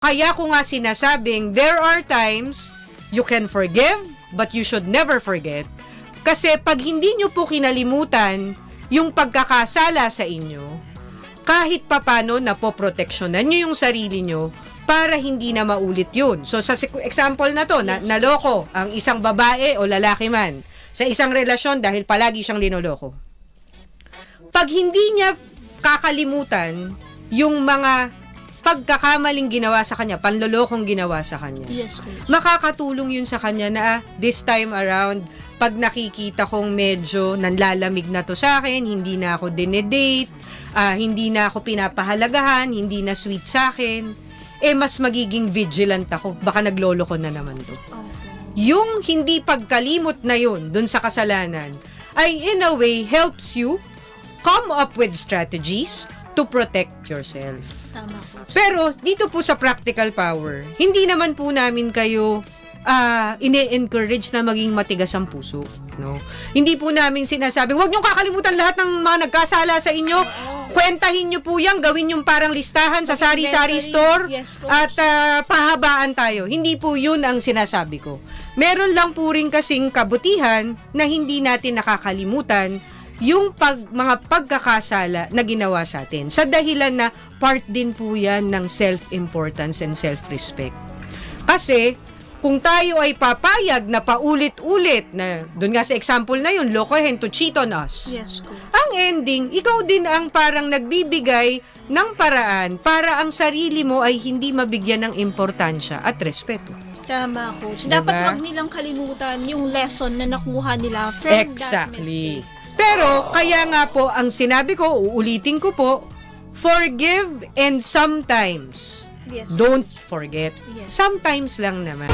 Kaya ko nga sinasabing, there are times you can forgive, but you should never forget. Kasi pag hindi nyo po kinalimutan yung pagkakasala sa inyo, kahit papano napoproteksyonan nyo yung sarili nyo para hindi na maulit yun. So sa example na to, naloko ang isang babae o lalaki man sa isang relasyon dahil palagi siyang linoloko. Pag hindi niya kakalimutan yung mga pagkakamaling ginawa sa kanya, panlolokong ginawa sa kanya. Yes, coach. Makakatulong yun sa kanya na this time around, pag nakikita kong medyo nanlalamig na to sa akin, hindi na ako dinedate, hindi na ako pinapahalagahan, hindi na sweet sa akin, mas magiging vigilant ako. Baka nagloloko na naman to. Yung hindi pagkalimot na yun dun sa kasalanan ay in a way helps you come up with strategies to protect yourself. Tama po. Pero dito po sa practical power, hindi naman po namin kayo ine-encourage na maging matigas ang puso, no? Hindi po namin sinasabing, huwag niyong kakalimutan lahat ng mga nagkasala sa inyo. Kwentahin niyo po yan, gawin yung parang listahan sa sari-sari store at pahabaan tayo. Hindi po yun ang sinasabi ko. Meron lang po rin kasing kabutihan na hindi natin nakakalimutan yung mga pagkakasala na ginawa sa atin. Sa dahilan na part din po yan ng self-importance and self-respect. Kasi, kung tayo ay papayag na paulit-ulit, na doon nga sa example na yun, lokohin to cheat on us. Yes, coach. Ang ending, ikaw din ang parang nagbibigay ng paraan para ang sarili mo ay hindi mabigyan ng importansya at respeto. Tama, coach. Diba? Dapat wag nilang kalimutan yung lesson na nakuha nila from that Exactly. mistake. Pero, kaya nga po, ang sinabi ko, uulitin ko po, forgive and sometimes Yes. don't forget. Yes. Sometimes lang naman.